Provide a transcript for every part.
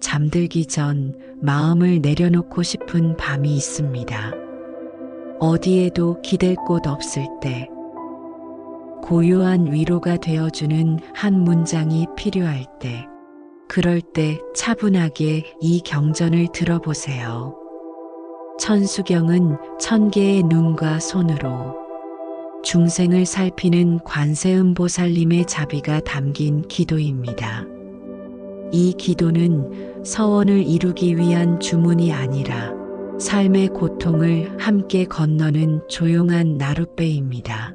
잠들기 전 마음을 내려놓고 싶은 밤이 있습니다. 어디에도 기댈 곳 없을 때, 고요한 위로가 되어주는 한 문장이 필요할 때, 그럴 때 차분하게 이 경전을 들어보세요. 천수경은 1000개의 눈과 손으로 중생을 살피는 관세음보살님의 자비가 담긴 기도입니다. 이 기도는 서원을 이루기 위한 주문이 아니라 삶의 고통을 함께 건너는 조용한 나룻배입니다.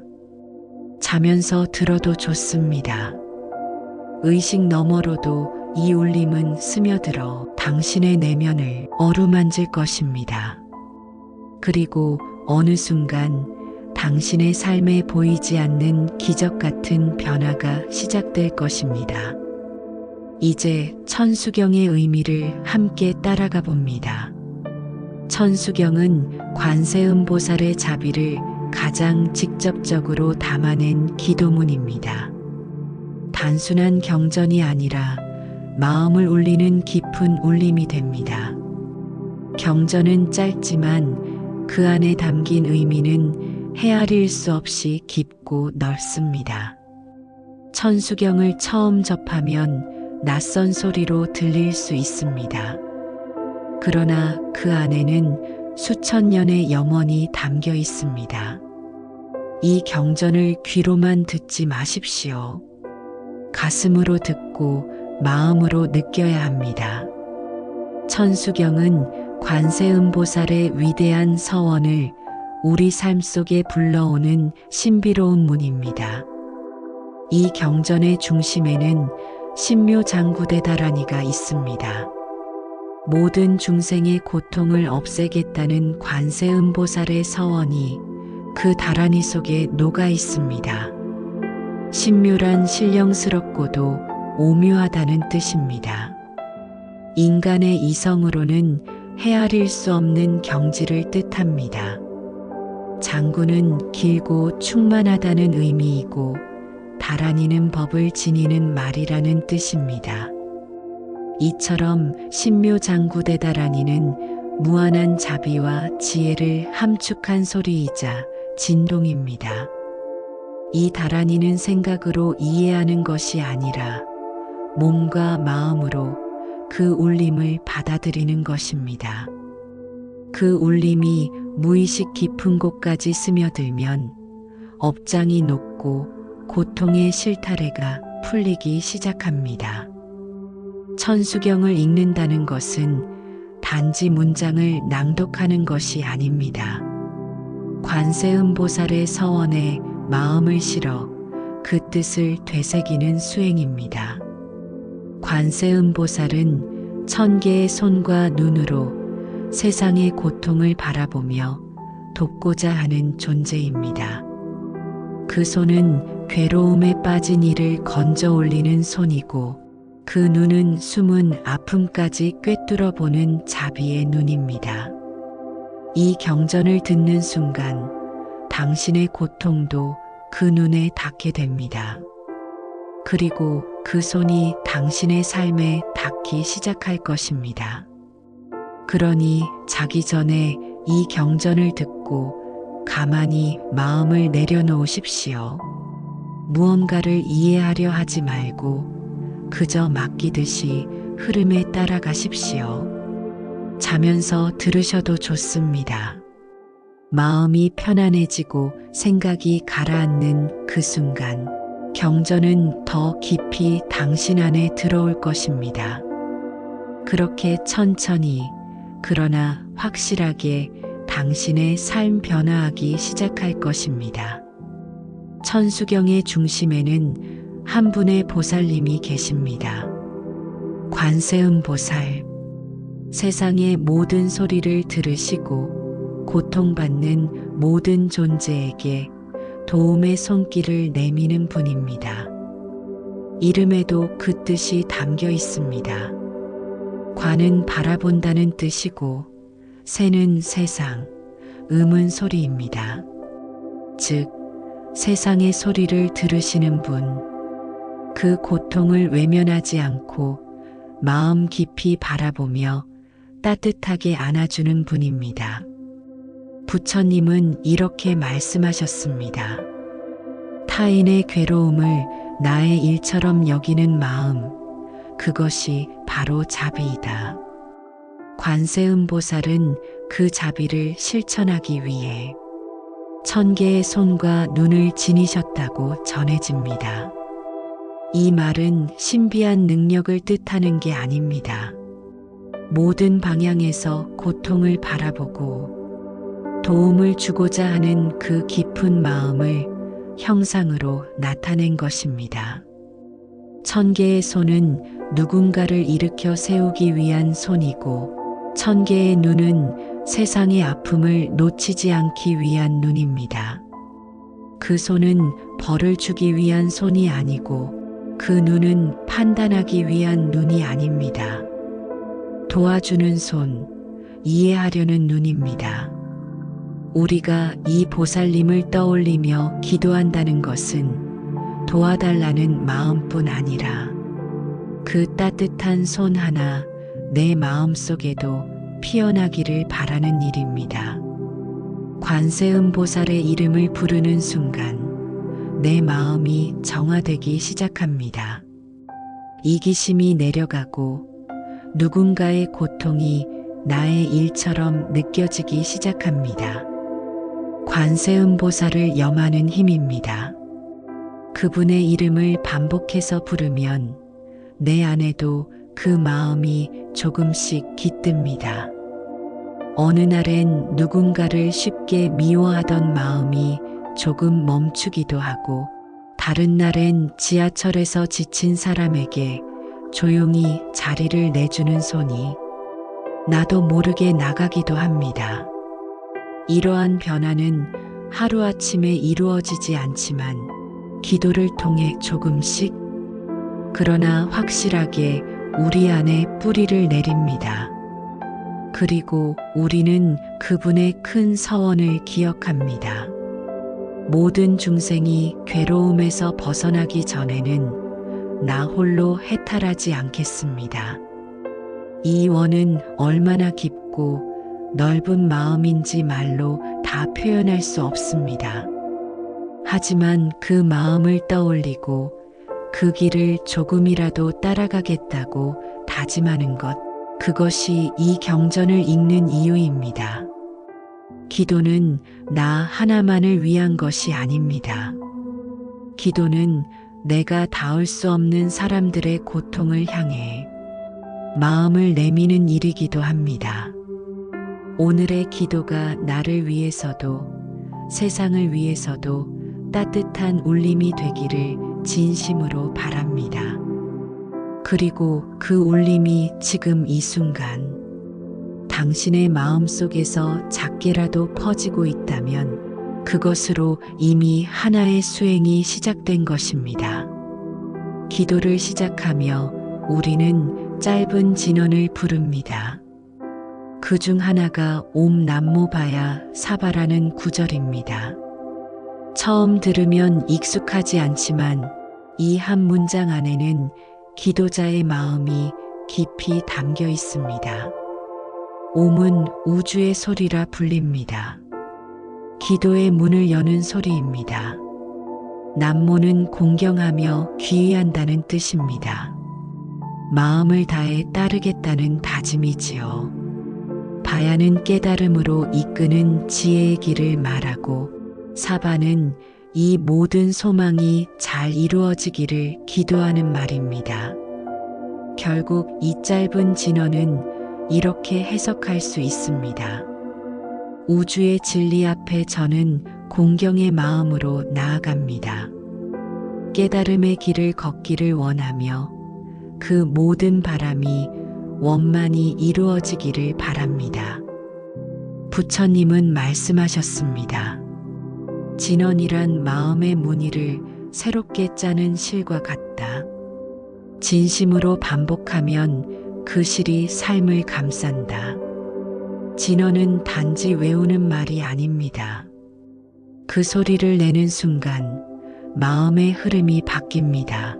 자면서 들어도 좋습니다. 의식 너머로도 이 울림은 스며들어 당신의 내면을 어루만질 것입니다. 그리고 어느 순간 당신의 삶에 보이지 않는 기적 같은 변화가 시작될 것입니다. 이제 천수경의 의미를 함께 따라가 봅니다. 천수경은 관세음보살의 자비를 가장 직접적으로 담아낸 기도문입니다. 단순한 경전이 아니라 마음을 울리는 깊은 울림이 됩니다. 경전은 짧지만 그 안에 담긴 의미는 헤아릴 수 없이 깊고 넓습니다. 천수경을 처음 접하면 낯선 소리로 들릴 수 있습니다. 그러나 그 안에는 수천 년의 염원이 담겨 있습니다. 이 경전을 귀로만 듣지 마십시오. 가슴으로 듣고 마음으로 느껴야 합니다. 천수경은 관세음보살의 위대한 서원을 우리 삶 속에 불러오는 신비로운 문입니다. 이 경전의 중심에는 신묘장구대다라니가 있습니다. 모든 중생의 고통을 없애겠다는 관세음보살의 서원이 그 다라니 속에 녹아 있습니다. 신묘란 신령스럽고도 오묘하다는 뜻입니다. 인간의 이성으로는 헤아릴 수 없는 경지를 뜻합니다. 장구는 길고 충만하다는 의미이고 다라니는 법을 지니는 말이라는 뜻입니다. 이처럼 신묘장구대다라니는 무한한 자비와 지혜를 함축한 소리이자 진동입니다. 이 다라니는 생각으로 이해하는 것이 아니라 몸과 마음으로 그 울림을 받아들이는 것입니다. 그 울림이 무의식 깊은 곳까지 스며들면 업장이 녹고 고통의 실타래가 풀리기 시작합니다. 천수경을 읽는다는 것은 단지 문장을 낭독하는 것이 아닙니다. 관세음보살의 서원에 마음을 실어 그 뜻을 되새기는 수행입니다. 관세음보살은 1000개의 손과 눈으로 세상의 고통을 바라보며 돕고자 하는 존재입니다. 그 손은 괴로움에 빠진 이를 건져 올리는 손이고 그 눈은 숨은 아픔까지 꿰뚫어 보는 자비의 눈입니다. 이 경전을 듣는 순간 당신의 고통도 그 눈에 닿게 됩니다. 그리고 그 손이 당신의 삶에 닿기 시작할 것입니다. 그러니 자기 전에 이 경전을 듣고 가만히 마음을 내려놓으십시오. 무언가를 이해하려 하지 말고 그저 맡기듯이 흐름에 따라가십시오. 자면서 들으셔도 좋습니다. 마음이 편안해지고 생각이 가라앉는 그 순간 경전은 더 깊이 당신 안에 들어올 것입니다. 그렇게 천천히 그러나 확실하게 당신의 삶 변화하기 시작할 것입니다. 천수경의 중심에는 한 분의 보살님이 계십니다. 관세음보살. 세상의 모든 소리를 들으시고 고통받는 모든 존재에게 도움의 손길을 내미는 분입니다. 이름에도 그 뜻이 담겨 있습니다. 관은 바라본다는 뜻이고 세는 세상, 음은 소리입니다. 즉, 세상의 소리를 들으시는 분, 그 고통을 외면하지 않고 마음 깊이 바라보며 따뜻하게 안아주는 분입니다. 부처님은 이렇게 말씀하셨습니다. 타인의 괴로움을 나의 일처럼 여기는 마음, 그것이 바로 자비이다. 관세음보살은 그 자비를 실천하기 위해 1000개의 손과 눈을 지니셨다고 전해집니다. 이 말은 신비한 능력을 뜻하는 게 아닙니다. 모든 방향에서 고통을 바라보고 도움을 주고자 하는 그 깊은 마음을 형상으로 나타낸 것입니다. 1000개의 손은 누군가를 일으켜 세우기 위한 손이고 1000개의 눈은 세상의 아픔을 놓치지 않기 위한 눈입니다. 그 손은 벌을 주기 위한 손이 아니고 그 눈은 판단하기 위한 눈이 아닙니다. 도와주는 손, 이해하려는 눈입니다. 우리가 이 보살님을 떠올리며 기도한다는 것은 도와달라는 마음뿐 아니라 그 따뜻한 손 하나 내 마음속에도 피어나기를 바라는 일입니다. 관세음보살의 이름을 부르는 순간 내 마음이 정화되기 시작합니다. 이기심이 내려가고 누군가의 고통이 나의 일처럼 느껴지기 시작합니다. 관세음보살을 염하는 힘입니다. 그분의 이름을 반복해서 부르면 내 안에도 그 마음이 조금씩 깃듭니다. 어느 날엔 누군가를 쉽게 미워하던 마음이 조금 멈추기도 하고 다른 날엔 지하철에서 지친 사람에게 조용히 자리를 내주는 손이 나도 모르게 나가기도 합니다. 이러한 변화는 하루아침에 이루어지지 않지만 기도를 통해 조금씩 그러나 확실하게 우리 안에 뿌리를 내립니다. 그리고 우리는 그분의 큰 서원을 기억합니다. 모든 중생이 괴로움에서 벗어나기 전에는 나 홀로 해탈하지 않겠습니다. 이 원은 얼마나 깊고 넓은 마음인지 말로 다 표현할 수 없습니다. 하지만 그 마음을 떠올리고 그 길을 조금이라도 따라가겠다고 다짐하는 것, 그것이 이 경전을 읽는 이유입니다. 기도는 나 하나만을 위한 것이 아닙니다. 기도는 내가 닿을 수 없는 사람들의 고통을 향해 마음을 내미는 일이기도 합니다. 오늘의 기도가 나를 위해서도 세상을 위해서도 따뜻한 울림이 되기를 진심으로 바랍니다. 그리고 그 울림이 지금 이 순간 당신의 마음속에서 작게라도 퍼지고 있다면 그것으로 이미 하나의 수행이 시작된 것입니다. 기도를 시작하며 우리는 짧은 진언을 부릅니다. 그 중 하나가 옴 남모바야 사바라는 구절입니다. 처음 들으면 익숙하지 않지만 이 한 문장 안에는 기도자의 마음이 깊이 담겨 있습니다. 옴은 우주의 소리라 불립니다. 기도의 문을 여는 소리입니다. 남모는 공경하며 귀의한다는 뜻입니다. 마음을 다해 따르겠다는 다짐이지요. 바야는 깨달음으로 이끄는 지혜의 길을 말하고 사바는 이 모든 소망이 잘 이루어지기를 기도하는 말입니다. 결국 이 짧은 진언은 이렇게 해석할 수 있습니다. 우주의 진리 앞에 저는 공경의 마음으로 나아갑니다. 깨달음의 길을 걷기를 원하며 그 모든 바람이 원만히 이루어지기를 바랍니다. 부처님은 말씀하셨습니다. 진언이란 마음의 무늬를 새롭게 짜는 실과 같다. 진심으로 반복하면 그 실이 삶을 감싼다. 진언은 단지 외우는 말이 아닙니다. 그 소리를 내는 순간 마음의 흐름이 바뀝니다.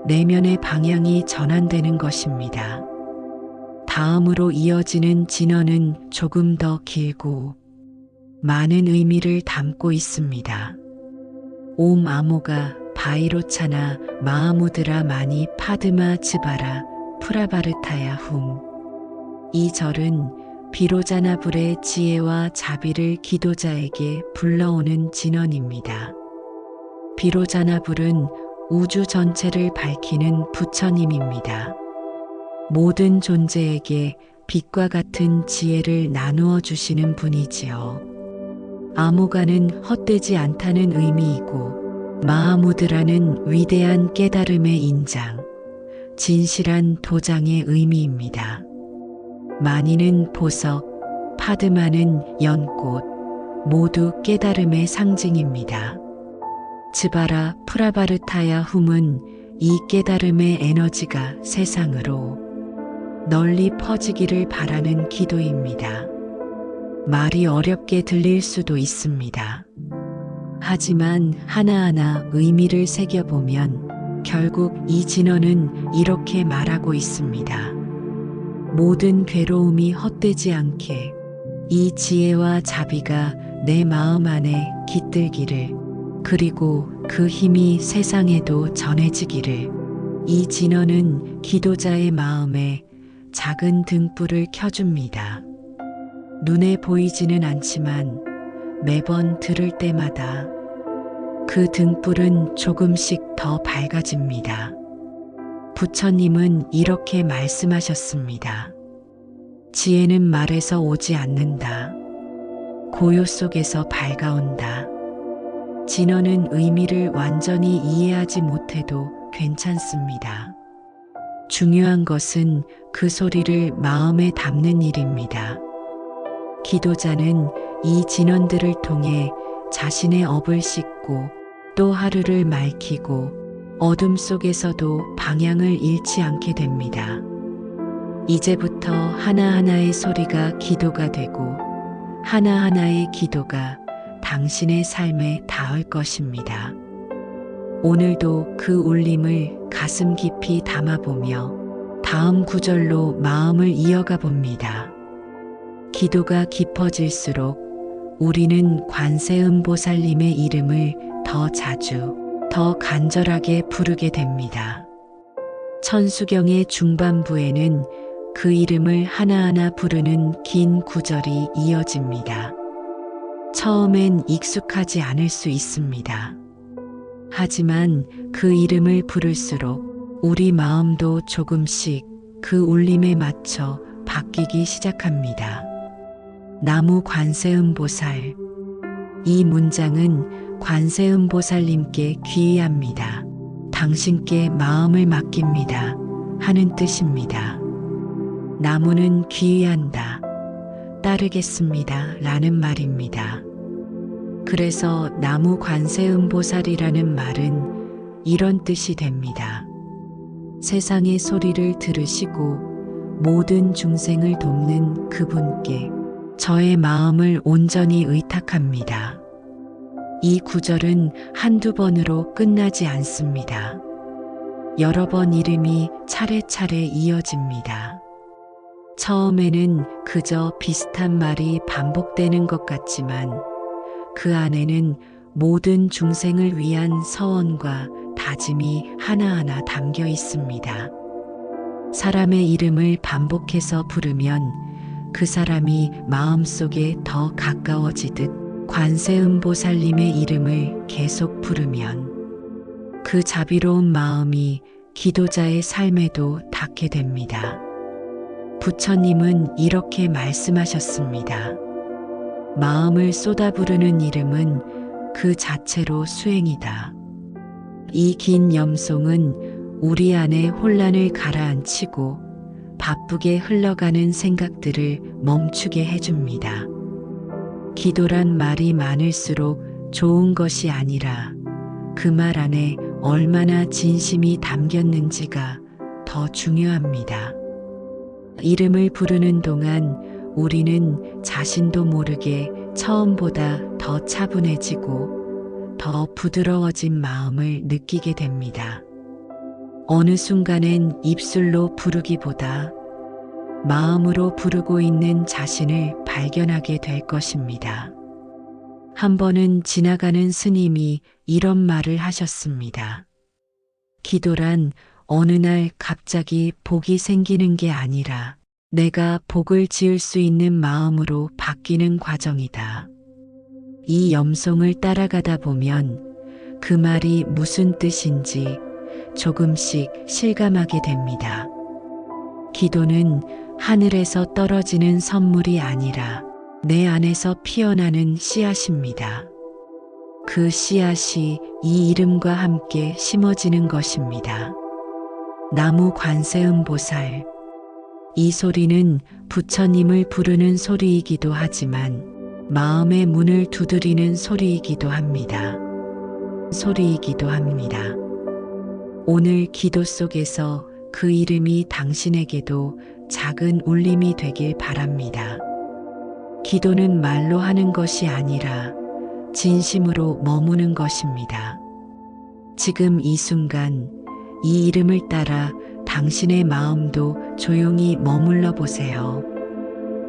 내면의 방향이 전환되는 것입니다. 다음으로 이어지는 진언은 조금 더 길고 많은 의미를 담고 있습니다. 옴 아모가 바이로차나 마하무드라 마니 파드마 즈바라 프라바르타야 훔. 이 절은 비로자나불의 지혜와 자비를 기도자에게 불러오는 진언입니다. 비로자나불은 우주 전체를 밝히는 부처님입니다. 모든 존재에게 빛과 같은 지혜를 나누어 주시는 분이지요. 아모가는 헛되지 않다는 의미이고 마하무드라는 위대한 깨달음의 인장, 진실한 도장의 의미입니다. 마니는 보석, 파드마는 연꽃, 모두 깨달음의 상징입니다. 즈바라 프라바르타야 훔은 이 깨달음의 에너지가 세상으로 널리 퍼지기를 바라는 기도입니다. 말이 어렵게 들릴 수도 있습니다. 하지만 하나하나 의미를 새겨보면 결국 이 진언은 이렇게 말하고 있습니다. 모든 괴로움이 헛되지 않게 이 지혜와 자비가 내 마음 안에 깃들기를, 그리고 그 힘이 세상에도 전해지기를. 이 진언은 기도자의 마음에 작은 등불을 켜줍니다. 눈에 보이지는 않지만 매번 들을 때마다 그 등불은 조금씩 더 밝아집니다. 부처님은 이렇게 말씀하셨습니다. 지혜는 말에서 오지 않는다. 고요 속에서 밝아온다. 진언은 의미를 완전히 이해하지 못해도 괜찮습니다. 중요한 것은 그 소리를 마음에 담는 일입니다. 기도자는 이 진언들을 통해 자신의 업을 씻고 또 하루를 맑히고 어둠 속에서도 방향을 잃지 않게 됩니다. 이제부터 하나하나의 소리가 기도가 되고 하나하나의 기도가 당신의 삶에 닿을 것입니다. 오늘도 그 울림을 가슴 깊이 담아보며 다음 구절로 마음을 이어가 봅니다. 기도가 깊어질수록 우리는 관세음보살님의 이름을 더 자주, 더 간절하게 부르게 됩니다. 천수경의 중반부에는 그 이름을 하나하나 부르는 긴 구절이 이어집니다. 처음엔 익숙하지 않을 수 있습니다. 하지만 그 이름을 부를수록 우리 마음도 조금씩 그 울림에 맞춰 바뀌기 시작합니다. 나무 관세음보살. 이 문장은 관세음보살님께 귀의합니다. 당신께 마음을 맡깁니다. 하는 뜻입니다. 나무는 귀의한다. 따르겠습니다. 라는 말입니다. 그래서 나무 관세음보살이라는 말은 이런 뜻이 됩니다. 세상의 소리를 들으시고 모든 중생을 돕는 그분께 저의 마음을 온전히 의탁합니다. 이 구절은 한두 번으로 끝나지 않습니다. 여러 번 이름이 차례차례 이어집니다. 처음에는 그저 비슷한 말이 반복되는 것 같지만 그 안에는 모든 중생을 위한 서원과 다짐이 하나하나 담겨 있습니다. 사람의 이름을 반복해서 부르면 그 사람이 마음속에 더 가까워지듯 관세음보살님의 이름을 계속 부르면 그 자비로운 마음이 기도자의 삶에도 닿게 됩니다. 부처님은 이렇게 말씀하셨습니다. 마음을 쏟아 부르는 이름은 그 자체로 수행이다. 이 긴 염송은 우리 안에 혼란을 가라앉히고 바쁘게 흘러가는 생각들을 멈추게 해줍니다. 기도란 말이 많을수록 좋은 것이 아니라 그 말 안에 얼마나 진심이 담겼는지가 더 중요합니다. 이름을 부르는 동안 우리는 자신도 모르게 처음보다 더 차분해지고 더 부드러워진 마음을 느끼게 됩니다. 어느 순간엔 입술로 부르기보다 마음으로 부르고 있는 자신을 발견하게 될 것입니다. 한 번은 지나가는 스님이 이런 말을 하셨습니다. 기도란 어느 날 갑자기 복이 생기는 게 아니라 내가 복을 지을 수 있는 마음으로 바뀌는 과정이다. 이 염송을 따라가다 보면 그 말이 무슨 뜻인지 조금씩 실감하게 됩니다. 기도는 하늘에서 떨어지는 선물이 아니라 내 안에서 피어나는 씨앗입니다. 그 씨앗이 이 이름과 함께 심어지는 것입니다. 나무 관세음보살. 이 소리는 부처님을 부르는 소리이기도 하지만 마음의 문을 두드리는 소리이기도 합니다. 오늘 기도 속에서 그 이름이 당신에게도 작은 울림이 되길 바랍니다. 기도는 말로 하는 것이 아니라 진심으로 머무는 것입니다. 지금 이 순간 이 이름을 따라 당신의 마음도 조용히 머물러 보세요.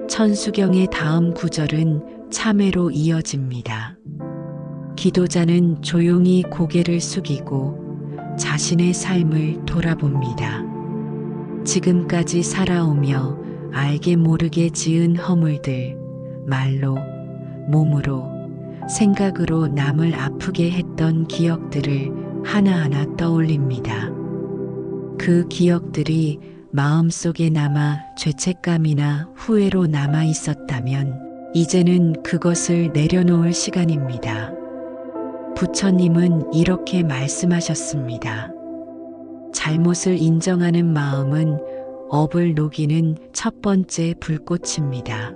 천수경의 다음 구절은 참회로 이어집니다. 기도자는 조용히 고개를 숙이고 자신의 삶을 돌아봅니다. 지금까지 살아오며 알게 모르게 지은 허물들, 말로, 몸으로, 생각으로 남을 아프게 했던 기억들을 하나하나 떠올립니다. 그 기억들이 마음속에 남아 죄책감이나 후회로 남아 있었다면 이제는 그것을 내려놓을 시간입니다. 부처님은 이렇게 말씀하셨습니다. 잘못을 인정하는 마음은 업을 녹이는 첫 번째 불꽃입니다.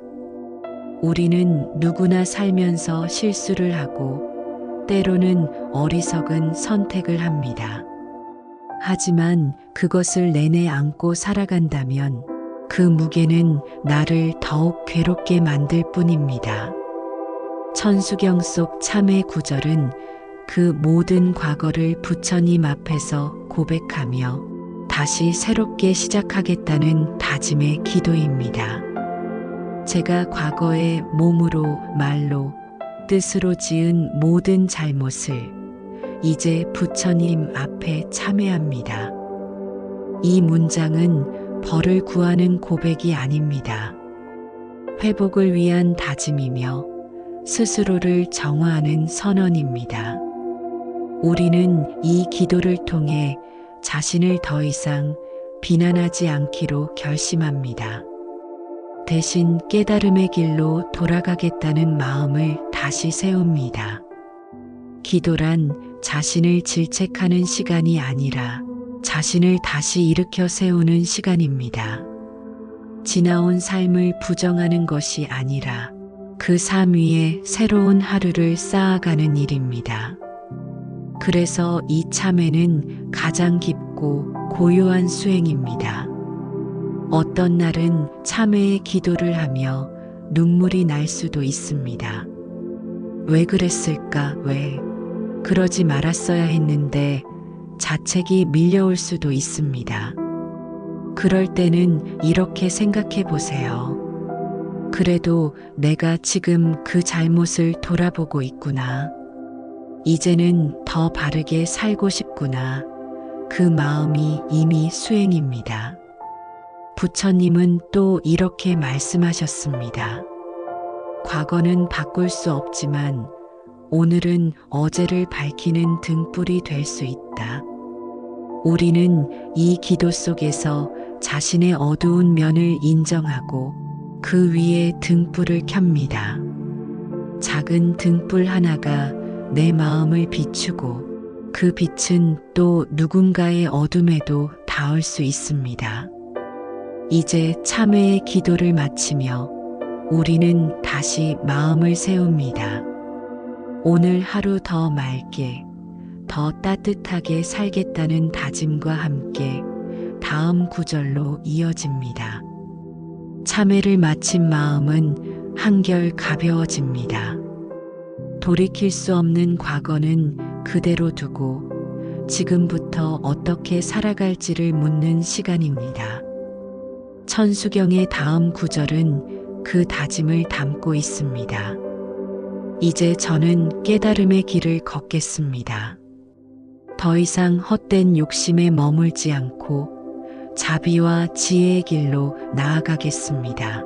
우리는 누구나 살면서 실수를 하고 때로는 어리석은 선택을 합니다. 하지만 그것을 내내 안고 살아간다면 그 무게는 나를 더욱 괴롭게 만들 뿐입니다. 천수경 속 참회 구절은 그 모든 과거를 부처님 앞에서 고백하며 다시 새롭게 시작하겠다는 다짐의 기도입니다. 제가 과거에 몸으로, 말로, 뜻으로 지은 모든 잘못을 이제 부처님 앞에 참회합니다. 이 문장은 벌을 구하는 고백이 아닙니다. 회복을 위한 다짐이며 스스로를 정화하는 선언입니다. 우리는 이 기도를 통해 자신을 더 이상 비난하지 않기로 결심합니다. 대신 깨달음의 길로 돌아가겠다는 마음을 다시 세웁니다. 기도란 자신을 질책하는 시간이 아니라 자신을 다시 일으켜 세우는 시간입니다. 지나온 삶을 부정하는 것이 아니라 그 삶 위에 새로운 하루를 쌓아가는 일입니다. 그래서 이 참회는 가장 깊고 고요한 수행입니다. 어떤 날은 참회의 기도를 하며 눈물이 날 수도 있습니다. 왜 그랬을까? 왜? 그러지 말았어야 했는데 자책이 밀려올 수도 있습니다. 그럴 때는 이렇게 생각해 보세요. 그래도 내가 지금 그 잘못을 돌아보고 있구나. 이제는 더 바르게 살고 싶구나. 그 마음이 이미 수행입니다. 부처님은 또 이렇게 말씀하셨습니다. 과거는 바꿀 수 없지만 오늘은 어제를 밝히는 등불이 될 수 있다. 우리는 이 기도 속에서 자신의 어두운 면을 인정하고 그 위에 등불을 켭니다. 작은 등불 하나가 내 마음을 비추고 그 빛은 또 누군가의 어둠에도 닿을 수 있습니다. 이제 참회의 기도를 마치며 우리는 다시 마음을 세웁니다. 오늘 하루 더 맑게, 더 따뜻하게 살겠다는 다짐과 함께 다음 구절로 이어집니다. 참회를 마친 마음은 한결 가벼워집니다. 돌이킬 수 없는 과거는 그대로 두고 지금부터 어떻게 살아갈지를 묻는 시간입니다. 천수경의 다음 구절은 그 다짐을 담고 있습니다. 이제 저는 깨달음의 길을 걷겠습니다. 더 이상 헛된 욕심에 머물지 않고 자비와 지혜의 길로 나아가겠습니다.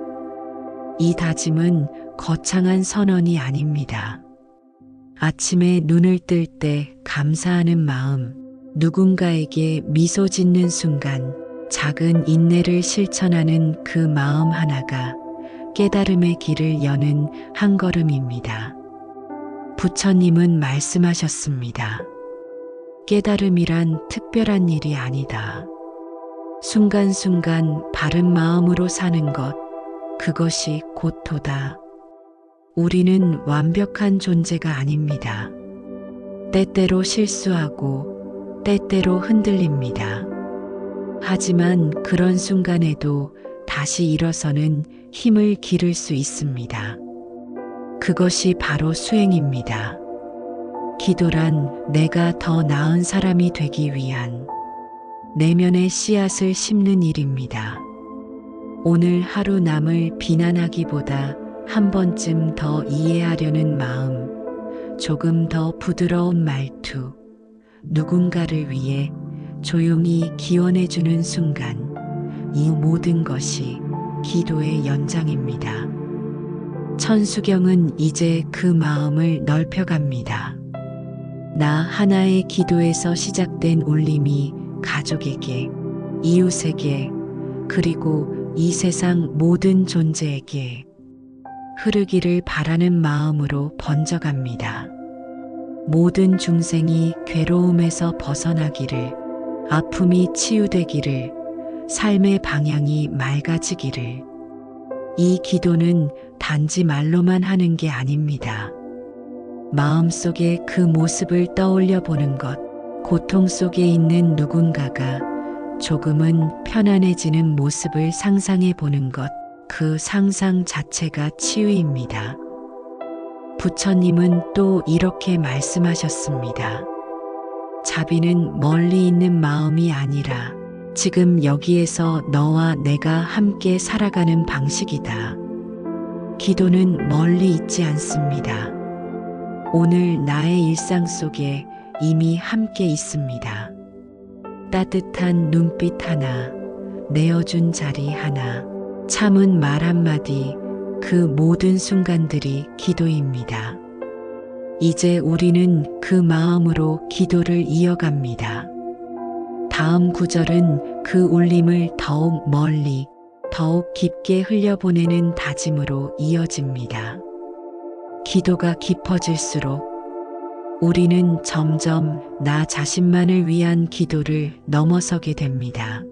이 다짐은 거창한 선언이 아닙니다. 아침에 눈을 뜰 때 감사하는 마음, 누군가에게 미소 짓는 순간 작은 인내를 실천하는 그 마음 하나가 깨달음의 길을 여는 한 걸음입니다. 부처님은 말씀하셨습니다. 깨달음이란 특별한 일이 아니다. 순간순간 바른 마음으로 사는 것, 그것이 고토다. 우리는 완벽한 존재가 아닙니다. 때때로 실수하고 때때로 흔들립니다. 하지만 그런 순간에도 다시 일어서는 힘을 기를 수 있습니다. 그것이 바로 수행입니다. 기도란 내가 더 나은 사람이 되기 위한 내면의 씨앗을 심는 일입니다. 오늘 하루 남을 비난하기보다 한 번쯤 더 이해하려는 마음, 조금 더 부드러운 말투, 누군가를 위해 조용히 기원해주는 순간, 이 모든 것이 기도의 연장입니다. 천수경은 이제 그 마음을 넓혀갑니다. 나 하나의 기도에서 시작된 울림이 가족에게, 이웃에게, 그리고 이 세상 모든 존재에게 흐르기를 바라는 마음으로 번져갑니다. 모든 중생이 괴로움에서 벗어나기를, 아픔이 치유되기를, 삶의 방향이 맑아지기를. 이 기도는 단지 말로만 하는 게 아닙니다. 마음속에 그 모습을 떠올려 보는 것, 고통 속에 있는 누군가가 조금은 편안해지는 모습을 상상해 보는 것, 그 상상 자체가 치유입니다. 부처님은 또 이렇게 말씀하셨습니다. 자비는 멀리 있는 마음이 아니라 지금 여기에서 너와 내가 함께 살아가는 방식이다. 기도는 멀리 있지 않습니다. 오늘 나의 일상 속에 이미 함께 있습니다. 따뜻한 눈빛 하나, 내어준 자리 하나, 참은 말 한마디, 그 모든 순간들이 기도입니다. 이제 우리는 그 마음으로 기도를 이어갑니다. 다음 구절은 그 울림을 더욱 멀리, 더욱 깊게 흘려보내는 다짐으로 이어집니다. 기도가 깊어질수록 우리는 점점 나 자신만을 위한 기도를 넘어서게 됩니다.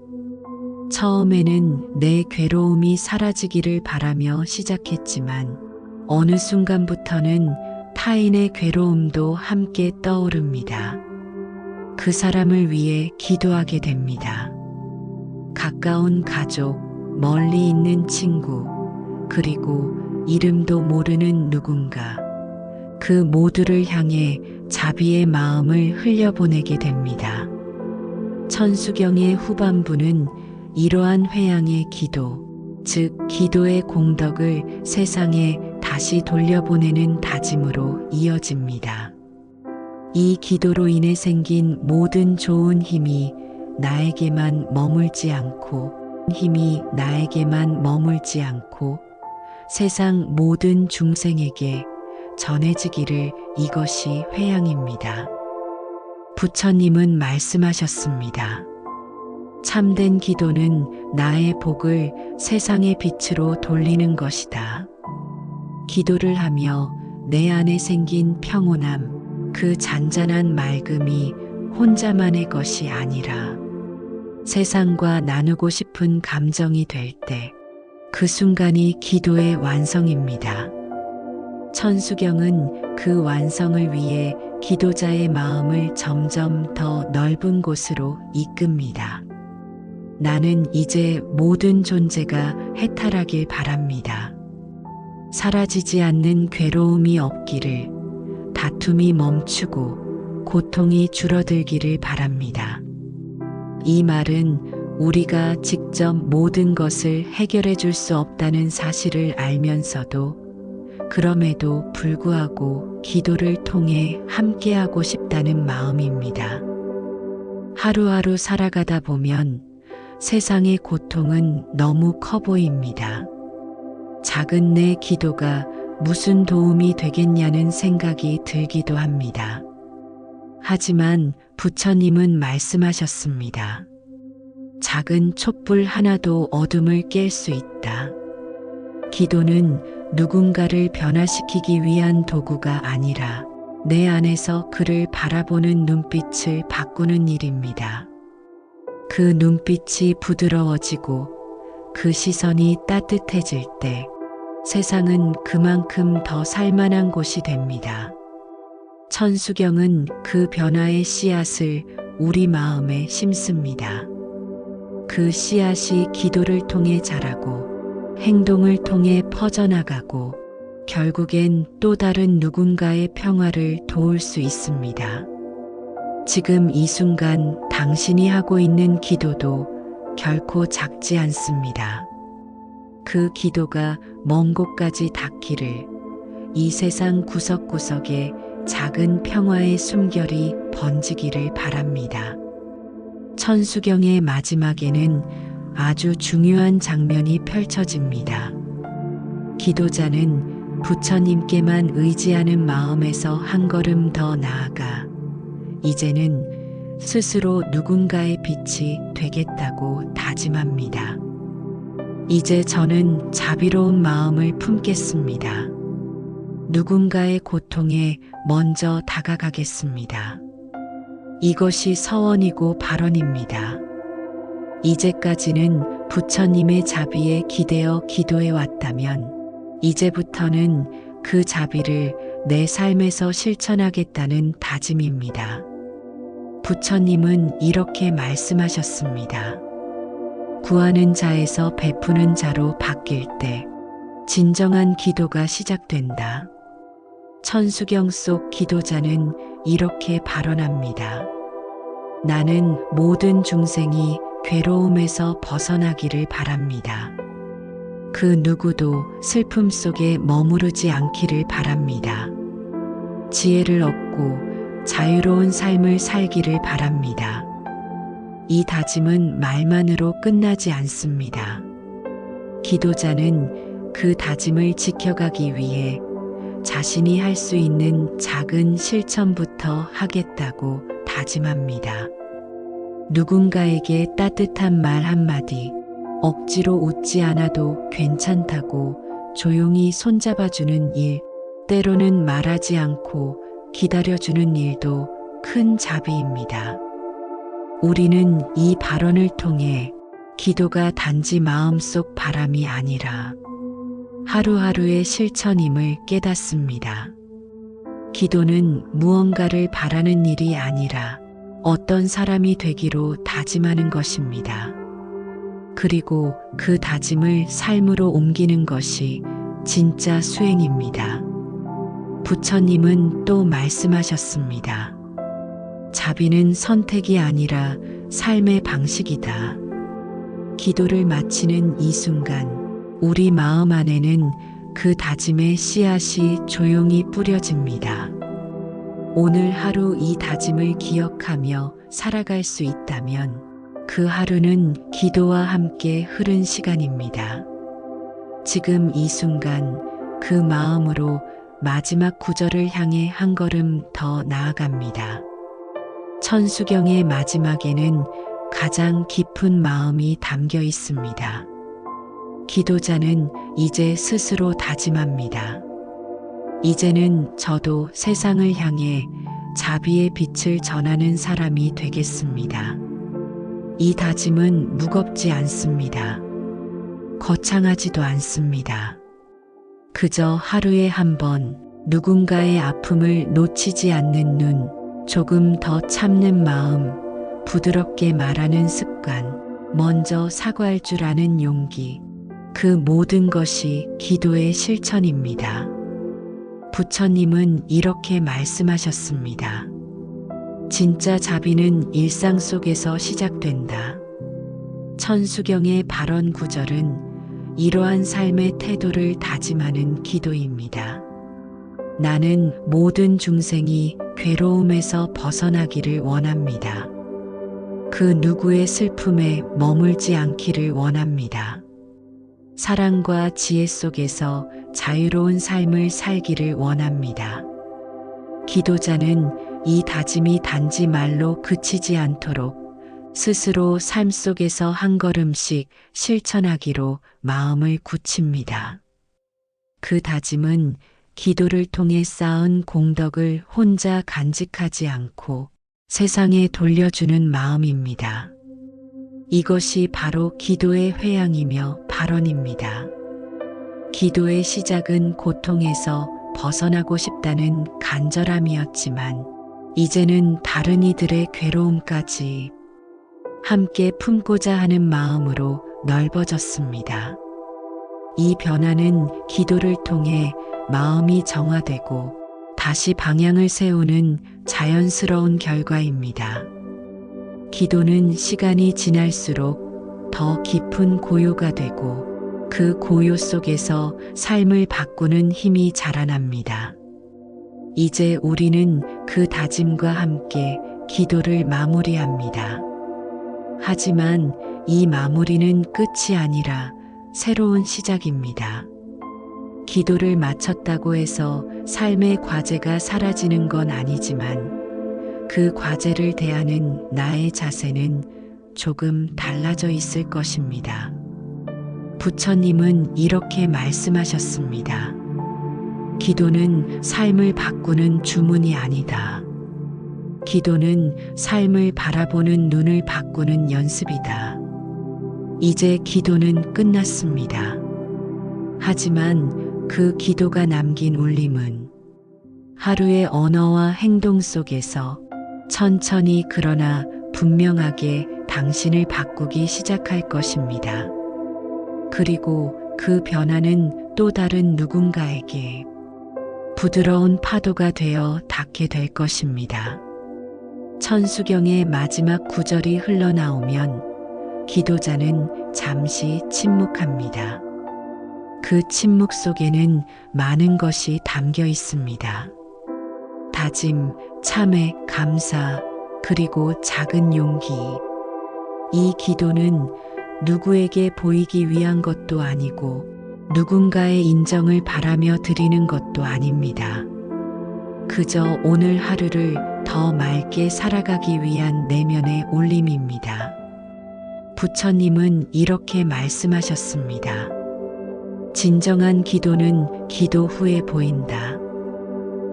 처음에는 내 괴로움이 사라지기를 바라며 시작했지만 어느 순간부터는 타인의 괴로움도 함께 떠오릅니다. 그 사람을 위해 기도하게 됩니다. 가까운 가족, 멀리 있는 친구, 그리고 이름도 모르는 누군가, 그 모두를 향해 자비의 마음을 흘려보내게 됩니다. 천수경의 후반부는 이러한 회양의 기도, 즉 기도의 공덕을 세상에 다시 돌려보내는 다짐으로 이어집니다. 이 기도로 인해 생긴 모든 좋은 힘이 나에게만 머물지 않고 세상 모든 중생에게 전해지기를, 이것이 회양입니다. 부처님은 말씀하셨습니다. 참된 기도는 나의 복을 세상의 빛으로 돌리는 것이다. 기도를 하며 내 안에 생긴 평온함, 그 잔잔한 맑음이 혼자만의 것이 아니라 세상과 나누고 싶은 감정이 될 때, 그 순간이 기도의 완성입니다. 천수경은 그 완성을 위해 기도자의 마음을 점점 더 넓은 곳으로 이끕니다. 나는 이제 모든 존재가 해탈하길 바랍니다. 사라지지 않는 괴로움이 없기를, 다툼이 멈추고 고통이 줄어들기를 바랍니다. 이 말은 우리가 직접 모든 것을 해결해 줄 수 없다는 사실을 알면서도 그럼에도 불구하고 기도를 통해 함께하고 싶다는 마음입니다. 하루하루 살아가다 보면 세상의 고통은 너무 커 보입니다. 작은 내 기도가 무슨 도움이 되겠냐는 생각이 들기도 합니다. 하지만 부처님은 말씀하셨습니다. 작은 촛불 하나도 어둠을 깰 수 있다. 기도는 누군가를 변화시키기 위한 도구가 아니라 내 안에서 그를 바라보는 눈빛을 바꾸는 일입니다. 그 눈빛이 부드러워지고 그 시선이 따뜻해질 때 세상은 그만큼 더 살만한 곳이 됩니다. 천수경은 그 변화의 씨앗을 우리 마음에 심습니다. 그 씨앗이 기도를 통해 자라고 행동을 통해 퍼져나가고 결국엔 또 다른 누군가의 평화를 도울 수 있습니다. 지금 이 순간 당신이 하고 있는 기도도 결코 작지 않습니다. 그 기도가 먼 곳까지 닿기를, 이 세상 구석구석에 작은 평화의 숨결이 번지기를 바랍니다. 천수경의 마지막에는 아주 중요한 장면이 펼쳐집니다. 기도자는 부처님께만 의지하는 마음에서 한 걸음 더 나아가 이제는 스스로 누군가의 빛이 되겠다고 다짐합니다. 이제 저는 자비로운 마음을 품겠습니다. 누군가의 고통에 먼저 다가가겠습니다. 이것이 서원이고 발언입니다. 이제까지는 부처님의 자비에 기대어 기도해 왔다면 이제부터는 그 자비를 내 삶에서 실천하겠다는 다짐입니다. 부처님은 이렇게 말씀하셨습니다. 구하는 자에서 베푸는 자로 바뀔 때 진정한 기도가 시작된다. 천수경 속 기도자는 이렇게 발언합니다. 나는 모든 중생이 괴로움에서 벗어나기를 바랍니다. 그 누구도 슬픔 속에 머무르지 않기를 바랍니다. 지혜를 얻고 자유로운 삶을 살기를 바랍니다. 이 다짐은 말만으로 끝나지 않습니다. 기도자는 그 다짐을 지켜가기 위해 자신이 할 수 있는 작은 실천부터 하겠다고 다짐합니다. 누군가에게 따뜻한 말 한마디, 억지로 웃지 않아도 괜찮다고 조용히 손잡아주는 일, 때로는 말하지 않고 기다려주는 일도 큰 자비입니다. 우리는 이 발언을 통해 기도가 단지 마음속 바람이 아니라 하루하루의 실천임을 깨닫습니다. 기도는 무언가를 바라는 일이 아니라 어떤 사람이 되기로 다짐하는 것입니다. 그리고 그 다짐을 삶으로 옮기는 것이 진짜 수행입니다. 부처님은 또 말씀하셨습니다. 자비는 선택이 아니라 삶의 방식이다. 기도를 마치는 이 순간 우리 마음 안에는 그 다짐의 씨앗이 조용히 뿌려집니다. 오늘 하루 이 다짐을 기억하며 살아갈 수 있다면 그 하루는 기도와 함께 흐른 시간입니다. 지금 이 순간 그 마음으로 마지막 구절을 향해 한 걸음 더 나아갑니다. 천수경의 마지막에는 가장 깊은 마음이 담겨 있습니다. 기도자는 이제 스스로 다짐합니다. 이제는 저도 세상을 향해 자비의 빛을 전하는 사람이 되겠습니다. 이 다짐은 무겁지 않습니다. 거창하지도 않습니다. 그저 하루에 한 번 누군가의 아픔을 놓치지 않는 눈, 조금 더 참는 마음, 부드럽게 말하는 습관, 먼저 사과할 줄 아는 용기, 그 모든 것이 기도의 실천입니다. 부처님은 이렇게 말씀하셨습니다. 진짜 자비는 일상 속에서 시작된다. 천수경의 발언 구절은 이러한 삶의 태도를 다짐하는 기도입니다. 나는 모든 중생이 괴로움에서 벗어나기를 원합니다. 그 누구의 슬픔에 머물지 않기를 원합니다. 사랑과 지혜 속에서 자유로운 삶을 살기를 원합니다. 기도자는 이 다짐이 단지 말로 그치지 않도록 스스로 삶 속에서 한 걸음씩 실천하기로 마음을 굳힙니다. 그 다짐은 기도를 통해 쌓은 공덕을 혼자 간직하지 않고 세상에 돌려주는 마음입니다. 이것이 바로 기도의 회양이며 발언입니다. 기도의 시작은 고통에서 벗어나고 싶다는 간절함이었지만 이제는 다른 이들의 괴로움까지 함께 품고자 하는 마음으로 넓어졌습니다. 이 변화는 기도를 통해 마음이 정화되고 다시 방향을 세우는 자연스러운 결과입니다. 기도는 시간이 지날수록 더 깊은 고요가 되고 그 고요 속에서 삶을 바꾸는 힘이 자라납니다. 이제 우리는 그 다짐과 함께 기도를 마무리합니다. 하지만 이 마무리는 끝이 아니라 새로운 시작입니다. 기도를 마쳤다고 해서 삶의 과제가 사라지는 건 아니지만 그 과제를 대하는 나의 자세는 조금 달라져 있을 것입니다. 부처님은 이렇게 말씀하셨습니다. 기도는 삶을 바꾸는 주문이 아니다. 기도는 삶을 바라보는 눈을 바꾸는 연습이다. 이제 기도는 끝났습니다. 하지만 그 기도가 남긴 울림은 하루의 언어와 행동 속에서 천천히 그러나 분명하게 당신을 바꾸기 시작할 것입니다. 그리고 그 변화는 또 다른 누군가에게 부드러운 파도가 되어 닿게 될 것입니다. 천수경의 마지막 구절이 흘러나오면 기도자는 잠시 침묵합니다. 그 침묵 속에는 많은 것이 담겨 있습니다. 다짐, 참회, 감사, 그리고 작은 용기. 이 기도는 누구에게 보이기 위한 것도 아니고 누군가의 인정을 바라며 드리는 것도 아닙니다. 그저 오늘 하루를 더 맑게 살아가기 위한 내면의 울림입니다. 부처님은 이렇게 말씀하셨습니다. 진정한 기도는 기도 후에 보인다.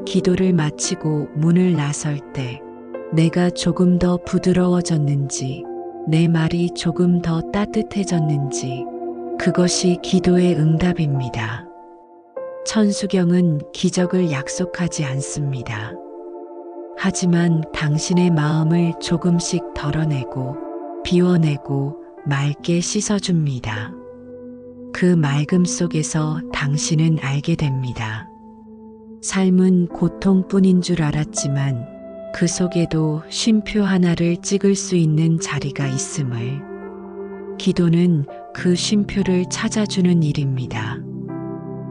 기도를 마치고 문을 나설 때 내가 조금 더 부드러워졌는지, 내 말이 조금 더 따뜻해졌는지, 그것이 기도의 응답입니다. 천수경은 기적을 약속하지 않습니다. 하지만 당신의 마음을 조금씩 덜어내고 비워내고 맑게 씻어줍니다. 그 맑음 속에서 당신은 알게 됩니다. 삶은 고통뿐인 줄 알았지만 그 속에도 쉼표 하나를 찍을 수 있는 자리가 있음을. 기도는 그 쉼표를 찾아주는 일입니다.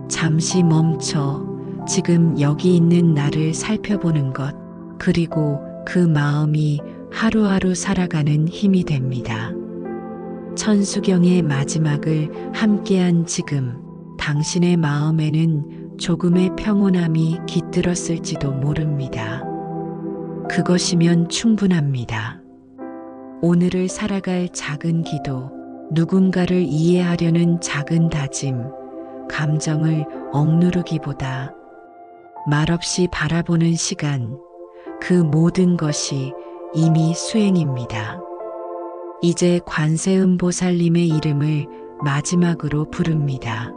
잠시 멈춰 지금 여기 있는 나를 살펴보는 것, 그리고 그 마음이 하루하루 살아가는 힘이 됩니다. 천수경의 마지막을 함께한 지금, 당신의 마음에는 조금의 평온함이 깃들었을지도 모릅니다. 그것이면 충분합니다. 오늘을 살아갈 작은 기도, 누군가를 이해하려는 작은 다짐, 감정을 억누르기보다 말없이 바라보는 시간, 그 모든 것이 이미 수행입니다. 이제 관세음보살님의 이름을 마지막으로 부릅니다.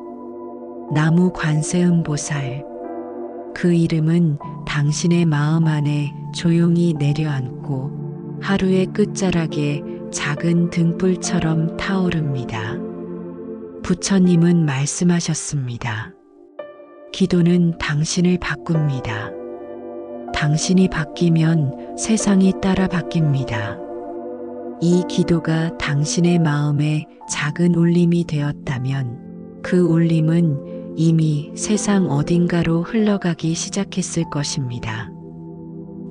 나무 관세음보살. 그 이름은 당신의 마음 안에 조용히 내려앉고 하루의 끝자락에 작은 등불처럼 타오릅니다. 부처님은 말씀하셨습니다. 기도는 당신을 바꿉니다. 당신이 바뀌면 세상이 따라 바뀝니다. 이 기도가 당신의 마음에 작은 울림이 되었다면 그 울림은 이미 세상 어딘가로 흘러가기 시작했을 것입니다.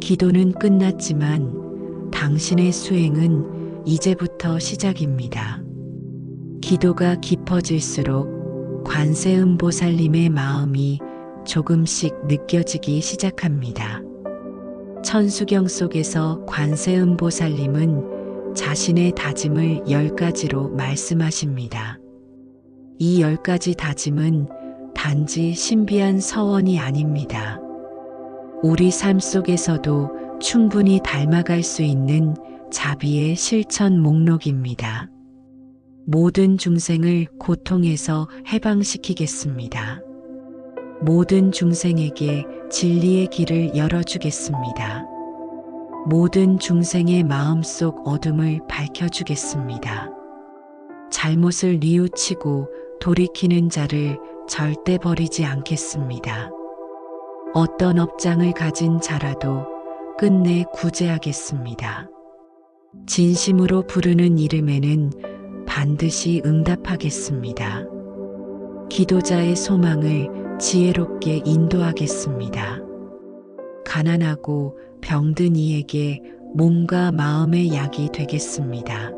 기도는 끝났지만 당신의 수행은 이제부터 시작입니다. 기도가 깊어질수록 관세음보살님의 마음이 조금씩 느껴지기 시작합니다. 천수경 속에서 관세음보살님은 자신의 다짐을 10가지로 말씀하십니다. 이 10가지 다짐은 단지 신비한 서원이 아닙니다. 우리 삶 속에서도 충분히 닮아갈 수 있는 자비의 실천 목록입니다. 모든 중생을 고통에서 해방시키겠습니다. 모든 중생에게 진리의 길을 열어주겠습니다. 모든 중생의 마음속 어둠을 밝혀주겠습니다. 잘못을 뉘우치고 돌이키는 자를 절대 버리지 않겠습니다. 어떤 업장을 가진 자라도 끝내 구제하겠습니다. 진심으로 부르는 이름에는 반드시 응답하겠습니다. 기도자의 소망을 지혜롭게 인도하겠습니다. 가난하고 병든 이에게 몸과 마음의 약이 되겠습니다.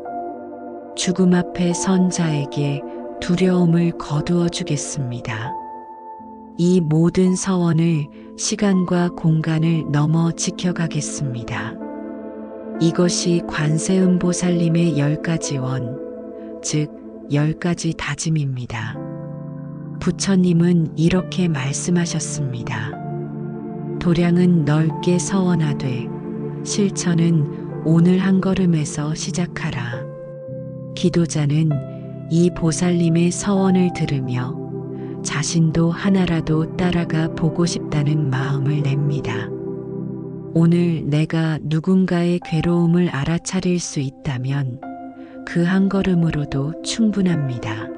죽음 앞에 선 자에게 두려움을 거두어 주겠습니다. 이 모든 서원을 시간과 공간을 넘어 지켜가겠습니다. 이것이 관세음보살님의 10가지 원, 즉 10가지 다짐입니다. 부처님은 이렇게 말씀하셨습니다. 도량은 넓게 서원하되 실천은 오늘 한 걸음에서 시작하라. 기도자는 이 보살님의 서원을 들으며 자신도 하나라도 따라가 보고 싶다는 마음을 냅니다. 오늘 내가 누군가의 괴로움을 알아차릴 수 있다면 그 한 걸음으로도 충분합니다.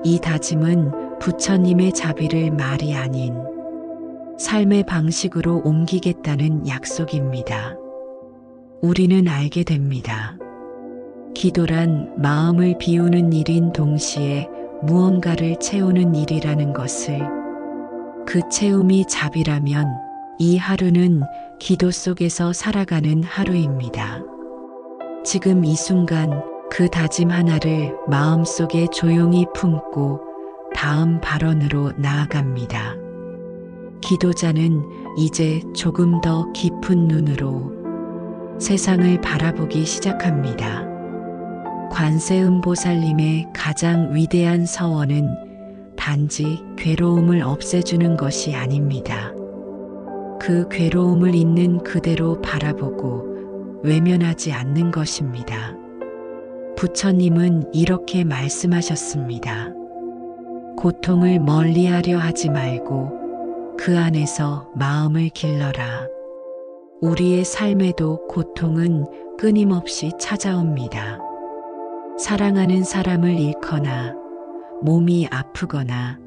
이 다짐은 부처님의 자비를 말이 아닌 삶의 방식으로 옮기겠다는 약속입니다. 우리는 알게 됩니다. 기도란 마음을 비우는 일인 동시에 무언가를 채우는 일이라는 것을. 그 채움이 자비라면 이 하루는 기도 속에서 살아가는 하루입니다. 지금 이 순간 그 다짐 하나를 마음속에 조용히 품고 다음 발언으로 나아갑니다. 기도자는 이제 조금 더 깊은 눈으로 세상을 바라보기 시작합니다. 관세음보살님의 가장 위대한 서원은 단지 괴로움을 없애주는 것이 아닙니다. 그 괴로움을 있는 그대로 바라보고 외면하지 않는 것입니다. 부처님은 이렇게 말씀하셨습니다. 고통을 멀리하려 하지 말고 그 안에서 마음을 길러라. 우리의 삶에도 고통은 끊임없이 찾아옵니다. 사랑하는 사람을 잃거나 몸이 아프거나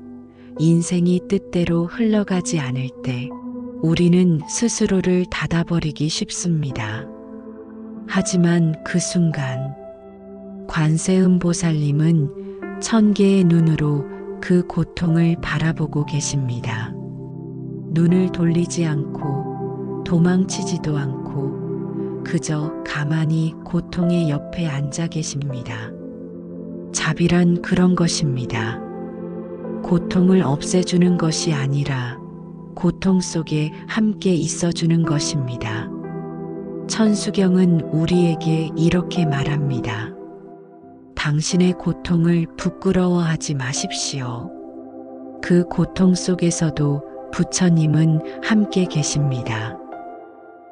인생이 뜻대로 흘러가지 않을 때 우리는 스스로를 닫아버리기 쉽습니다. 하지만 그 순간 관세음보살님은 1000개의 눈으로 그 고통을 바라보고 계십니다. 눈을 돌리지 않고 도망치지도 않고 그저 가만히 고통의 옆에 앉아 계십니다. 자비란 그런 것입니다. 고통을 없애주는 것이 아니라 고통 속에 함께 있어주는 것입니다. 천수경은 우리에게 이렇게 말합니다. 당신의 고통을 부끄러워하지 마십시오. 그 고통 속에서도 부처님은 함께 계십니다.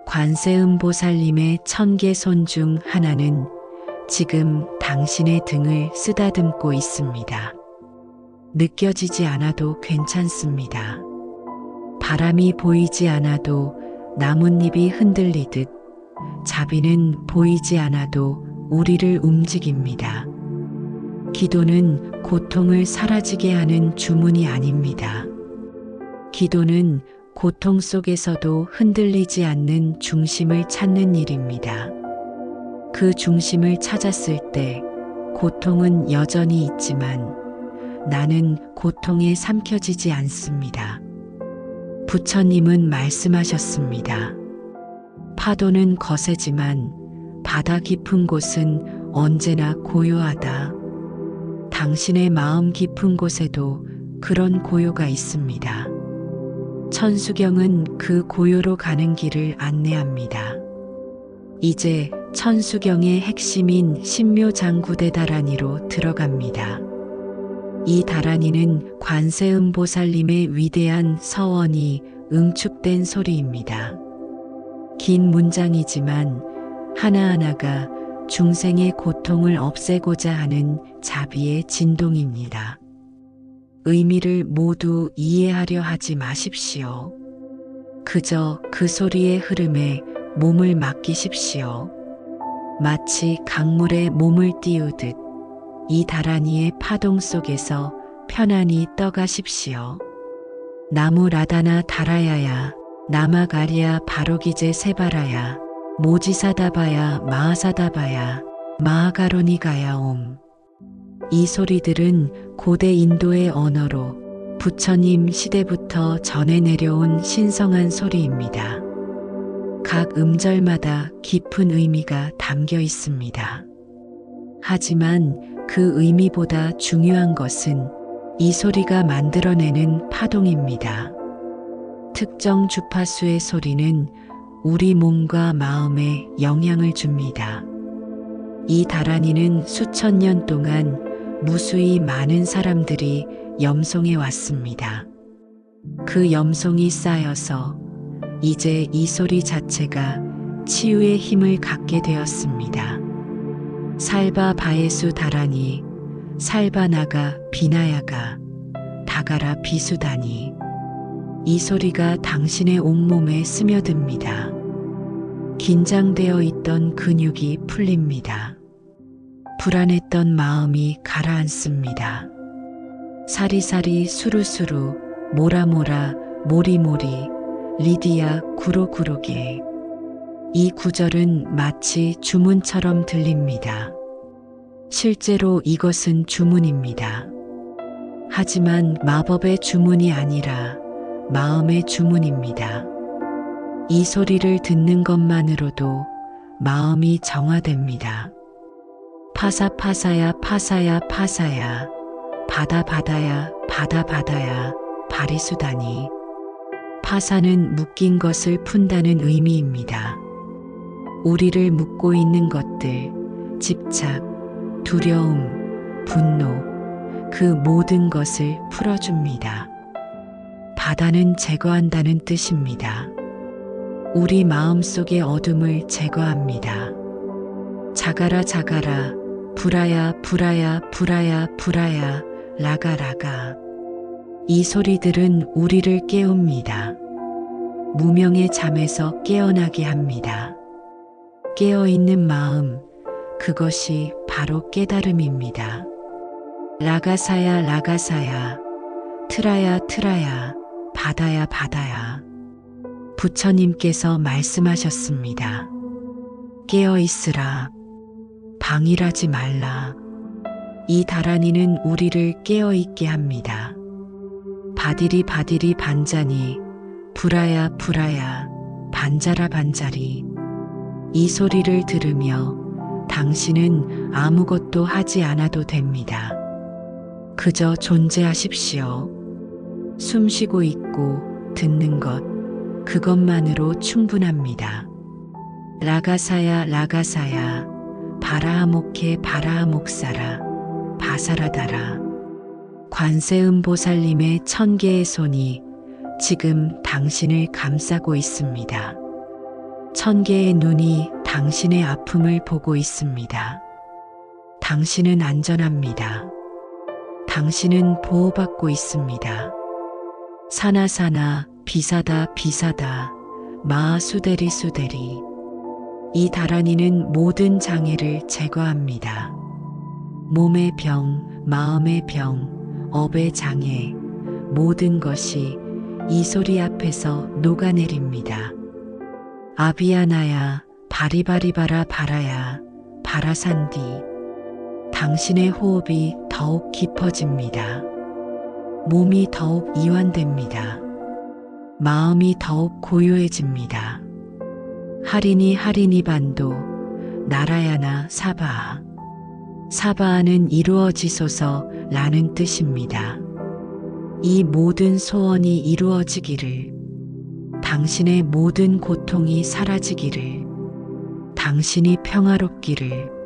관세음보살님의 1000개 손 중 하나는 지금 당신의 등을 쓰다듬고 있습니다. 느껴지지 않아도 괜찮습니다. 바람이 보이지 않아도 나뭇잎이 흔들리듯 자비는 보이지 않아도 우리를 움직입니다. 기도는 고통을 사라지게 하는 주문이 아닙니다. 기도는 고통 속에서도 흔들리지 않는 중심을 찾는 일입니다. 그 중심을 찾았을 때 고통은 여전히 있지만 나는 고통에 삼켜지지 않습니다. 부처님은 말씀하셨습니다. 파도는 거세지만 바다 깊은 곳은 언제나 고요하다. 당신의 마음 깊은 곳에도 그런 고요가 있습니다. 천수경은 그 고요로 가는 길을 안내합니다. 이제 천수경의 핵심인 신묘장구대 다라니로 들어갑니다. 이 다라니는 관세음보살님의 위대한 서원이 응축된 소리입니다. 긴 문장이지만 하나하나가 중생의 고통을 없애고자 하는 자비의 진동입니다. 의미를 모두 이해하려 하지 마십시오. 그저 그 소리의 흐름에 몸을 맡기십시오. 마치 강물에 몸을 띄우듯 이 다라니의 파동 속에서 편안히 떠가십시오. 나무 라다나 다라야야 나마가리야 바로기제 세바라야 모지사다바야 마하사다바야 마하가로니가야 옴. 이 소리들은 고대 인도의 언어로 부처님 시대부터 전해 내려온 신성한 소리입니다. 각 음절마다 깊은 의미가 담겨 있습니다. 하지만 그 의미보다 중요한 것은 이 소리가 만들어내는 파동입니다. 특정 주파수의 소리는 우리 몸과 마음에 영향을 줍니다. 이 다라니는 수천 년 동안 무수히 많은 사람들이 염송해 왔습니다. 그 염송이 쌓여서 이제 이 소리 자체가 치유의 힘을 갖게 되었습니다. 살바 바예수 다라니, 살바 나가 비나야가, 다가라 비수다니. 이 소리가 당신의 온몸에 스며듭니다. 긴장되어 있던 근육이 풀립니다. 불안했던 마음이 가라앉습니다. 사리사리 수루수루 모라모라 모리모리 리디아 구로구로게. 이 구절은 마치 주문처럼 들립니다. 실제로 이것은 주문입니다. 하지만 마법의 주문이 아니라 마음의 주문입니다. 이 소리를 듣는 것만으로도 마음이 정화됩니다. 파사파사야 파사야 파사야 바다바다야 바다바다야 바리수다니. 파사는 묶인 것을 푼다는 의미입니다. 우리를 묶고 있는 것들, 집착, 두려움, 분노, 그 모든 것을 풀어줍니다. 바다는 제거한다는 뜻입니다. 우리 마음속의 어둠을 제거합니다. 자가라 자가라 불아야 불아야 불아야 불아야 라가 라가. 이 소리들은 우리를 깨웁니다. 무명의 잠에서 깨어나게 합니다. 깨어있는 마음, 그것이 바로 깨달음입니다. 라가사야 라가사야 트라야 트라야 바다야 바다야. 부처님께서 말씀하셨습니다. 깨어있으라. 방일하지 말라. 이 다라니는 우리를 깨어있게 합니다. 바디리 바디리 반자니 불아야 불아야 반자라 반자리. 이 소리를 들으며 당신은 아무것도 하지 않아도 됩니다. 그저 존재하십시오. 숨 쉬고 있고 듣는 것, 그것만으로 충분합니다. 라가사야 라가사야 바라하목해 바라하목사라 바사라다라. 관세음보살님의 1000개의 손이 지금 당신을 감싸고 있습니다. 1000개의 눈이 당신의 아픔을 보고 있습니다. 당신은 안전합니다. 당신은 보호받고 있습니다. 사나사나 비사다 비사다 마수데리 수데리. 이 다라니는 모든 장애를 제거합니다. 몸의 병, 마음의 병, 업의 장애, 모든 것이 이 소리 앞에서 녹아내립니다. 아비아나야, 바리바리바라 바라야, 바라산디. 당신의 호흡이 더욱 깊어집니다. 몸이 더욱 이완됩니다. 마음이 더욱 고요해집니다. 하리니 하리니 반도, 나라야나 사바아. 사바아는 이루어지소서 라는 뜻입니다. 이 모든 소원이 이루어지기를, 당신의 모든 고통이 사라지기를, 당신이 평화롭기를.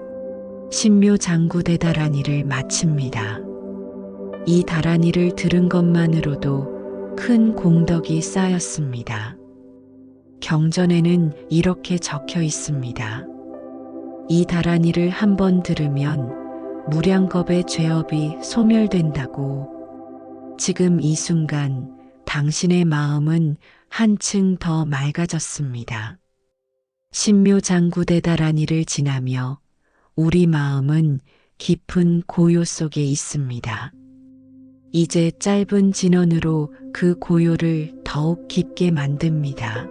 신묘장구대다라니를 마칩니다. 이 다라니를 들은 것만으로도 큰 공덕이 쌓였습니다. 경전에는 이렇게 적혀 있습니다. 이 다라니를 한번 들으면 무량겁의 죄업이 소멸된다고. 지금 이 순간 당신의 마음은 한층 더 맑아졌습니다. 신묘장구대다라니를 지나며 우리 마음은 깊은 고요 속에 있습니다. 이제 짧은 진언으로 그 고요를 더욱 깊게 만듭니다.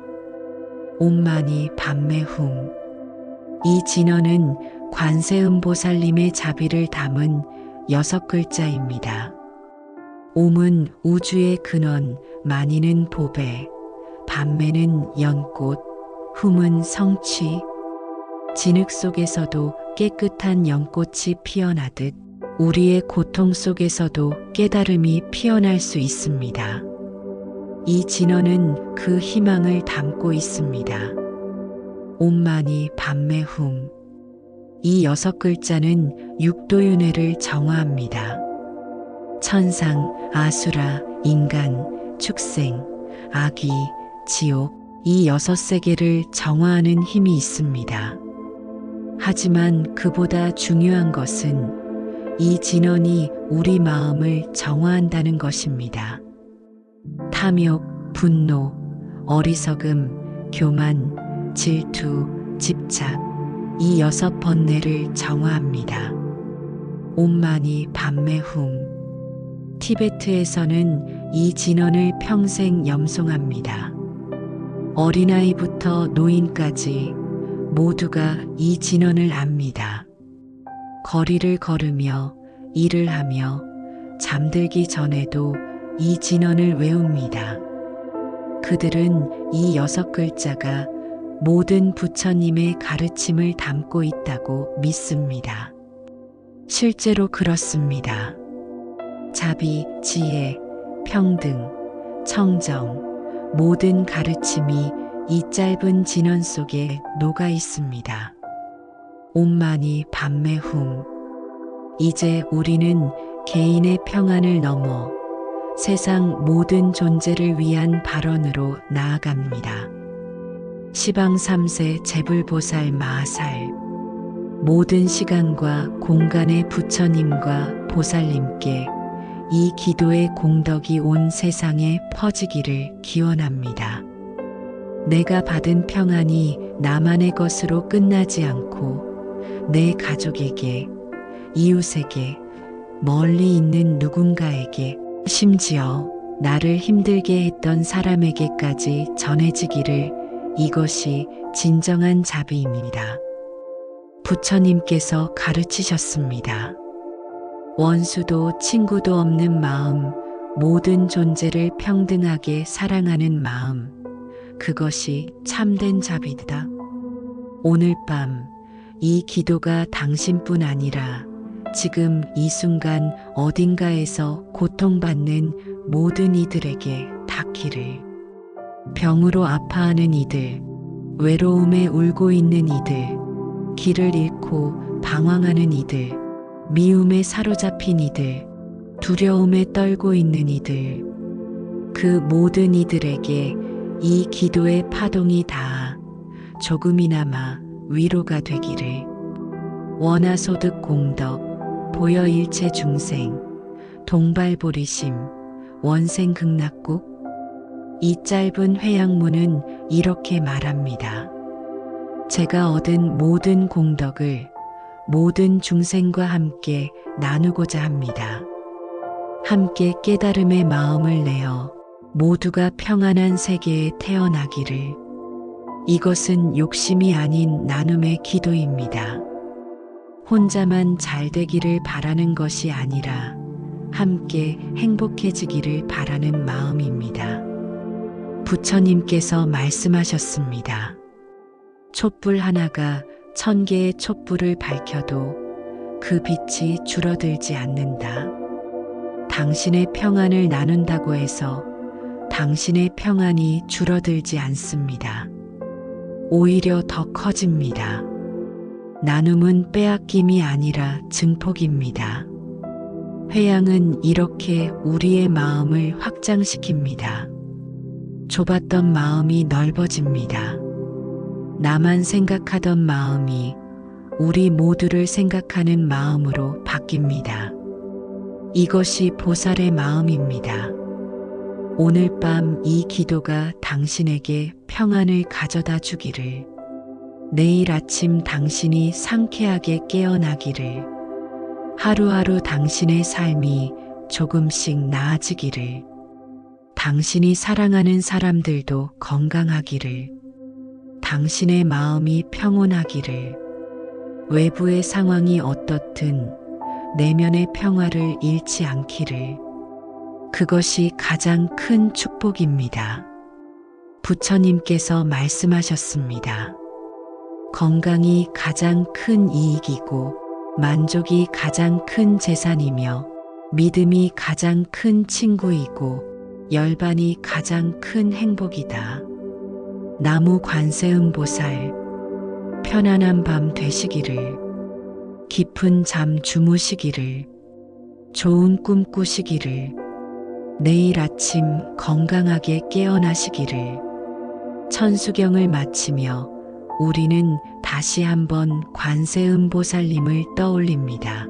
옴마니 밤매훔. 이 진언은 관세음보살님의 자비를 담은 6글자입니다. 옴은 우주의 근원, 마니는 보배, 밤매는 연꽃, 훔은 성취. 진흙 속에서도 깨끗한 연꽃이 피어나듯 우리의 고통 속에서도 깨달음이 피어날 수 있습니다. 이 진언은 그 희망을 담고 있습니다. 옴마니 밤매훔. 이 6글자는 육도윤회를 정화합니다. 천상, 아수라, 인간, 축생, 아귀, 지옥, 이 6세계를 정화하는 힘이 있습니다. 하지만 그보다 중요한 것은 이 진언이 우리 마음을 정화한다는 것입니다. 탐욕, 분노, 어리석음, 교만, 질투, 집착, 이 6번뇌를 정화합니다. 옴마니 밤매훔. 티베트에서는 이 진언을 평생 염송합니다. 어린아이부터 노인까지 모두가 이 진언을 압니다. 거리를 걸으며 일을 하며 잠들기 전에도 이 진언을 외웁니다. 그들은 이 6글자가 모든 부처님의 가르침을 담고 있다고 믿습니다. 실제로 그렇습니다. 자비, 지혜, 평등, 청정, 모든 가르침이 이 짧은 진언 속에 녹아 있습니다. 옴마니 밤매훔. 이제 우리는 개인의 평안을 넘어 세상 모든 존재를 위한 발언으로 나아갑니다. 시방 3세 제불보살 마하살. 모든 시간과 공간의 부처님과 보살님께 이 기도의 공덕이 온 세상에 퍼지기를 기원합니다. 내가 받은 평안이 나만의 것으로 끝나지 않고 내 가족에게, 이웃에게, 멀리 있는 누군가에게, 심지어 나를 힘들게 했던 사람에게까지 전해지기를. 이것이 진정한 자비입니다. 부처님께서 가르치셨습니다. 원수도 친구도 없는 마음, 모든 존재를 평등하게 사랑하는 마음, 그것이 참된 자비다. 오늘 밤 이 기도가 당신뿐 아니라 지금 이 순간 어딘가에서 고통받는 모든 이들에게 닿기를. 병으로 아파하는 이들, 외로움에 울고 있는 이들, 길을 잃고 방황하는 이들, 미움에 사로잡힌 이들, 두려움에 떨고 있는 이들, 그 모든 이들에게 이 기도의 파동이 닿아 조금이나마 위로가 되기를. 원하소득 공덕, 보여일체 중생, 동발보리심, 원생극락국. 이 짧은 회양문은 이렇게 말합니다. 제가 얻은 모든 공덕을 모든 중생과 함께 나누고자 합니다. 함께 깨달음의 마음을 내어 모두가 평안한 세계에 태어나기를. 이것은 욕심이 아닌 나눔의 기도입니다. 혼자만 잘 되기를 바라는 것이 아니라 함께 행복해지기를 바라는 마음입니다. 부처님께서 말씀하셨습니다. 촛불 하나가 1000개의 촛불을 밝혀도 그 빛이 줄어들지 않는다. 당신의 평안을 나눈다고 해서 당신의 평안이 줄어들지 않습니다. 오히려 더 커집니다. 나눔은 빼앗김이 아니라 증폭입니다. 회양은 이렇게 우리의 마음을 확장시킵니다. 좁았던 마음이 넓어집니다. 나만 생각하던 마음이 우리 모두를 생각하는 마음으로 바뀝니다. 이것이 보살의 마음입니다. 오늘 밤 이 기도가 당신에게 평안을 가져다 주기를, 내일 아침 당신이 상쾌하게 깨어나기를, 하루하루 당신의 삶이 조금씩 나아지기를, 당신이 사랑하는 사람들도 건강하기를, 당신의 마음이 평온하기를, 외부의 상황이 어떻든 내면의 평화를 잃지 않기를. 그것이 가장 큰 축복입니다. 부처님께서 말씀하셨습니다. 건강이 가장 큰 이익이고 만족이 가장 큰 재산이며 믿음이 가장 큰 친구이고 열반이 가장 큰 행복이다. 나무 관세음보살, 편안한 밤 되시기를, 깊은 잠 주무시기를, 좋은 꿈 꾸시기를, 내일 아침 건강하게 깨어나시기를. 천수경을 마치며 우리는 다시 한번 관세음보살님을 떠올립니다.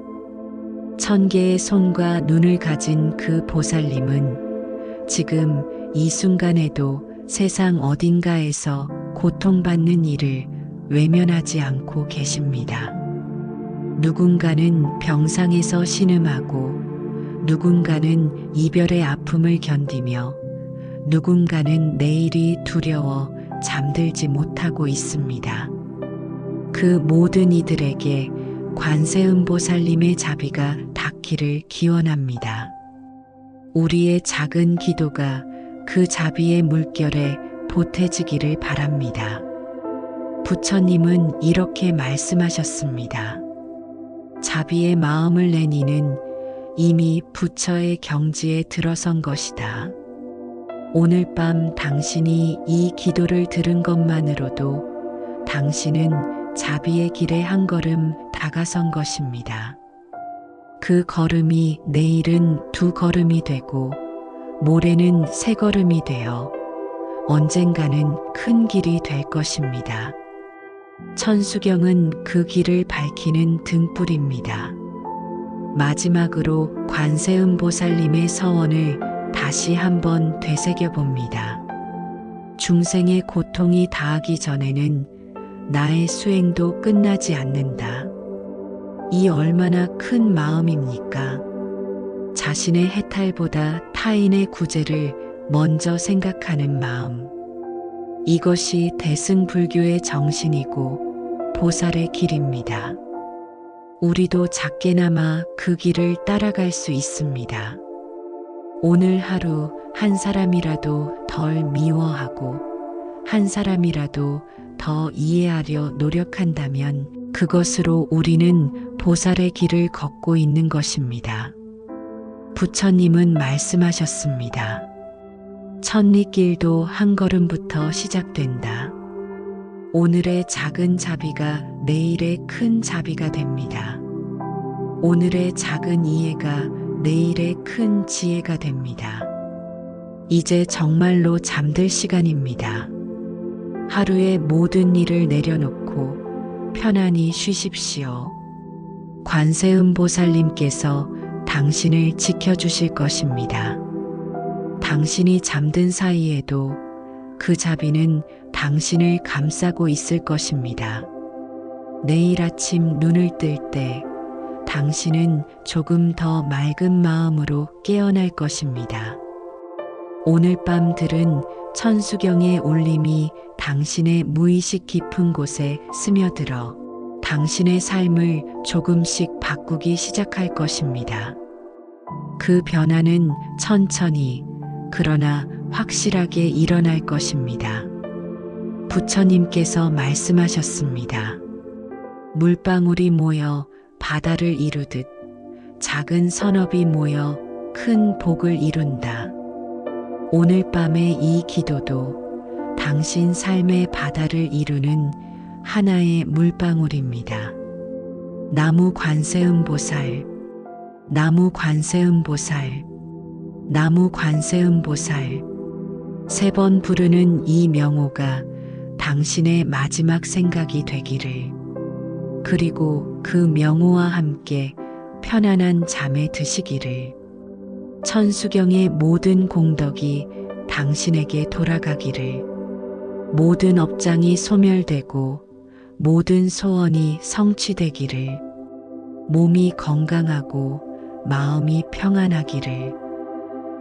1000개의 손과 눈을 가진 그 보살님은 지금 이 순간에도 세상 어딘가에서 고통받는 이를 외면하지 않고 계십니다. 누군가는 병상에서 신음하고, 누군가는 이별의 아픔을 견디며, 누군가는 내일이 두려워 잠들지 못하고 있습니다. 그 모든 이들에게 관세음보살님의 자비가 닿기를 기원합니다. 우리의 작은 기도가 그 자비의 물결에 보태지기를 바랍니다. 부처님은 이렇게 말씀하셨습니다. 자비의 마음을 낸 이는 이미 부처의 경지에 들어선 것이다. 오늘 밤 당신이 이 기도를 들은 것만으로도 당신은 자비의 길에 한 걸음 다가선 것입니다. 그 걸음이 내일은 2걸음이 되고 모레는 3걸음이 되어 언젠가는 큰 길이 될 것입니다. 천수경은 그 길을 밝히는 등불입니다. 마지막으로 관세음보살님의 서원을 다시 한번 되새겨 봅니다. 중생의 고통이 다하기 전에는 나의 수행도 끝나지 않는다. 이 얼마나 큰 마음입니까? 자신의 해탈보다 타인의 구제를 먼저 생각하는 마음. 이것이 대승불교의 정신이고 보살의 길입니다. 우리도 작게나마 그 길을 따라갈 수 있습니다. 오늘 하루 한 사람이라도 덜 미워하고 한 사람이라도 더 이해하려 노력한다면 그것으로 우리는 보살의 길을 걷고 있는 것입니다. 부처님은 말씀하셨습니다. 천리길도 한 걸음부터 시작된다. 오늘의 작은 자비가 내일의 큰 자비가 됩니다. 오늘의 작은 이해가 내일의 큰 지혜가 됩니다. 이제 정말로 잠들 시간입니다. 하루의 모든 일을 내려놓고 편안히 쉬십시오. 관세음보살님께서 당신을 지켜주실 것입니다. 당신이 잠든 사이에도 그 자비는 당신을 감싸고 있을 것입니다. 내일 아침 눈을 뜰 때 당신은 조금 더 맑은 마음으로 깨어날 것입니다. 오늘 밤 들은 천수경의 울림이 당신의 무의식 깊은 곳에 스며들어 당신의 삶을 조금씩 바꾸기 시작할 것입니다. 그 변화는 천천히, 그러나 확실하게 일어날 것입니다. 부처님께서 말씀하셨습니다. 물방울이 모여 바다를 이루듯 작은 선업이 모여 큰 복을 이룬다. 오늘 밤의 이 기도도 당신 삶의 바다를 이루는 하나의 물방울입니다. 나무 관세음보살, 나무 관세음보살, 나무 관세음보살. 3번 부르는 이 명호가 당신의 마지막 생각이 되기를. 그리고 그 명호와 함께 편안한 잠에 드시기를. 천수경의 모든 공덕이 당신에게 돌아가기를. 모든 업장이 소멸되고 모든 소원이 성취되기를. 몸이 건강하고 마음이 평안하기를.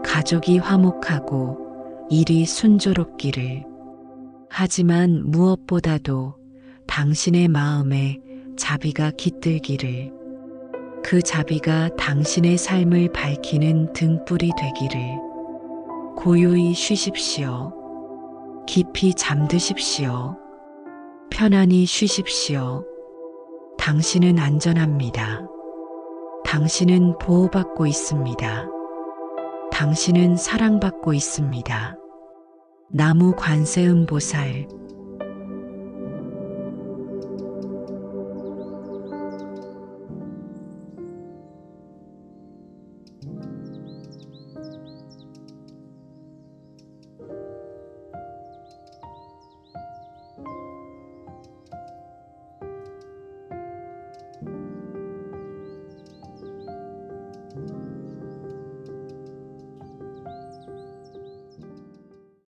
가족이 화목하고 일이 순조롭기를. 하지만 무엇보다도 당신의 마음에 자비가 깃들기를. 그 자비가 당신의 삶을 밝히는 등불이 되기를. 고요히 쉬십시오. 깊이 잠드십시오. 편안히 쉬십시오. 당신은 안전합니다. 당신은 보호받고 있습니다. 당신은 사랑받고 있습니다. 나무 관세음보살.